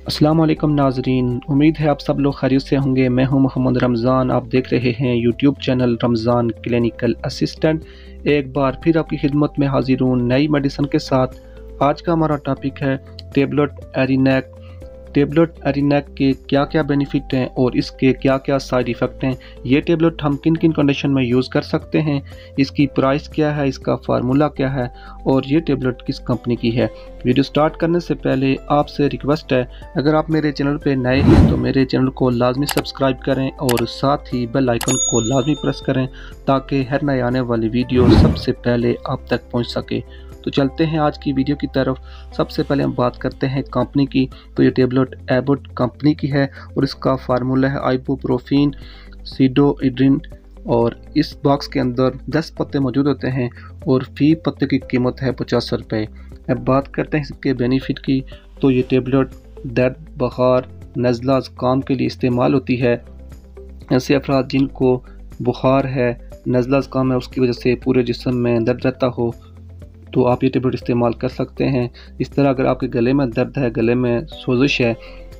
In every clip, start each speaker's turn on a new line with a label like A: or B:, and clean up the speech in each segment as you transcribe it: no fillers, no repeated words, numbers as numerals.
A: अस्सलाम वालेकुम नाजरीन, उम्मीद है आप सब लोग खैरियत से होंगे। मैं हूं मोहम्मद रमज़ान, आप देख रहे हैं YouTube channel Ramzan clinical assistant. एक बार फिर आपकी खिदमत में हाजिर हूं नई मेडिसिन के साथ। आज का हमारा टॉपिक है टेबलेट एरिनेक। टेबलेट एरिनेक के क्या क्या बेनिफिट हैं और इसके क्या क्या साइड इफ़ेक्ट हैं। ये टेबलेट हम किन किन कंडीशन में यूज़ कर सकते हैं, इसकी प्राइस क्या है, इसका फार्मूला क्या है और ये टेबलेट किस कंपनी की है। वीडियो स्टार्ट करने से पहले आपसे रिक्वेस्ट है, अगर आप मेरे चैनल पे नए हैं तो मेरे चैनल को लाजमी सब्सक्राइब करें और साथ ही बेल आइकन को लाजमी प्रेस करें ताकि हर नए आने वाली वीडियो सबसे पहले आप तक पहुंच सके। तो चलते हैं आज की वीडियो की तरफ। सबसे पहले हम बात करते हैं कंपनी की। तो ये टेबलेट एबॉट कंपनी की है और इसका फार्मूला है आइबुप्रोफेन सीडोइड्रिन और इस बॉक्स के अंदर 10 पत्ते मौजूद होते हैं और फी पत्ते की कीमत है 50 रुपये। अब बात करते हैं इसके बेनिफिट की। तो ये टेबलेट दर्द, बुखार, नज़ला, ज़ुकाम के लिए इस्तेमाल होती है। ऐसे अफराद जिनको बुखार है, नज़ला, ज़ुकाम है, उसकी वजह से पूरे जिस्म में दर्द रहता हो तो आप ये टेबलेट इस्तेमाल कर सकते हैं। इस तरह अगर आपके गले में दर्द है, गले में सोजिश है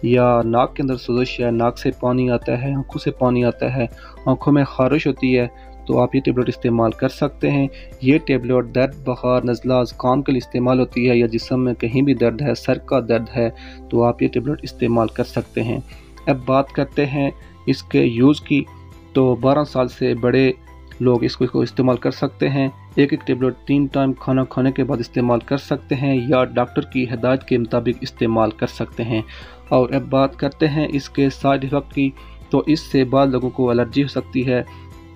A: या नाक के अंदर सोजिश है, नाक से पानी आता है, आंखों से पानी आता है, आंखों में खारिश होती है, तो आप ये टेबलेट इस्तेमाल कर सकते हैं। ये टेबलेट दर्द, बुखार, नज़ला, ज़ुकाम के लिए इस्तेमाल होती है या जिस्म में कहीं भी दर्द है, सर का दर्द है, तो आप ये टेबलेट इस्तेमाल कर सकते हैं। अब बात करते हैं इसके यूज़ की। तो 12 साल से बड़े लोग इसको इस्तेमाल कर सकते हैं। एक टेबलेट 3 टाइम खाना खाने के बाद इस्तेमाल कर सकते हैं या डॉक्टर की हिदायत के मुताबिक इस्तेमाल कर सकते हैं। और अब बात करते हैं इसके साइड इफ़ेक्ट की। तो इससे बाद लोगों को एलर्जी हो सकती है,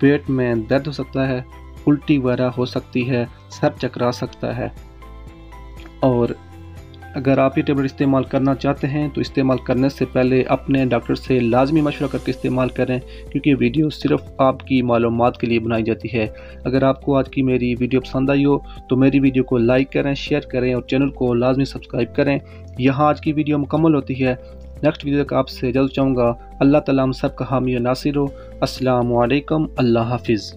A: पेट में दर्द हो सकता है, उल्टी वगैरह हो सकती है, सर चकरा सकता है। और अगर आप ये टेबलेट इस्तेमाल करना चाहते हैं तो इस्तेमाल करने से पहले अपने डॉक्टर से लाजमी मशवरा करके इस्तेमाल करें, क्योंकि वीडियो सिर्फ आपकी मालूमात के लिए बनाई जाती है। अगर आपको आज की मेरी वीडियो पसंद आई हो तो मेरी वीडियो को लाइक करें, शेयर करें और चैनल को लाजमी सब्सक्राइब करें। यहाँ आज की वीडियो मुकम्मल होती है। नेक्स्ट वीडियो तक आपसे जल्द चाहूँगा। अल्लाह ताला हम सब का हामी और नासिर हो। अस्सलामु अलैकुम, अल्लाह हाफिज़।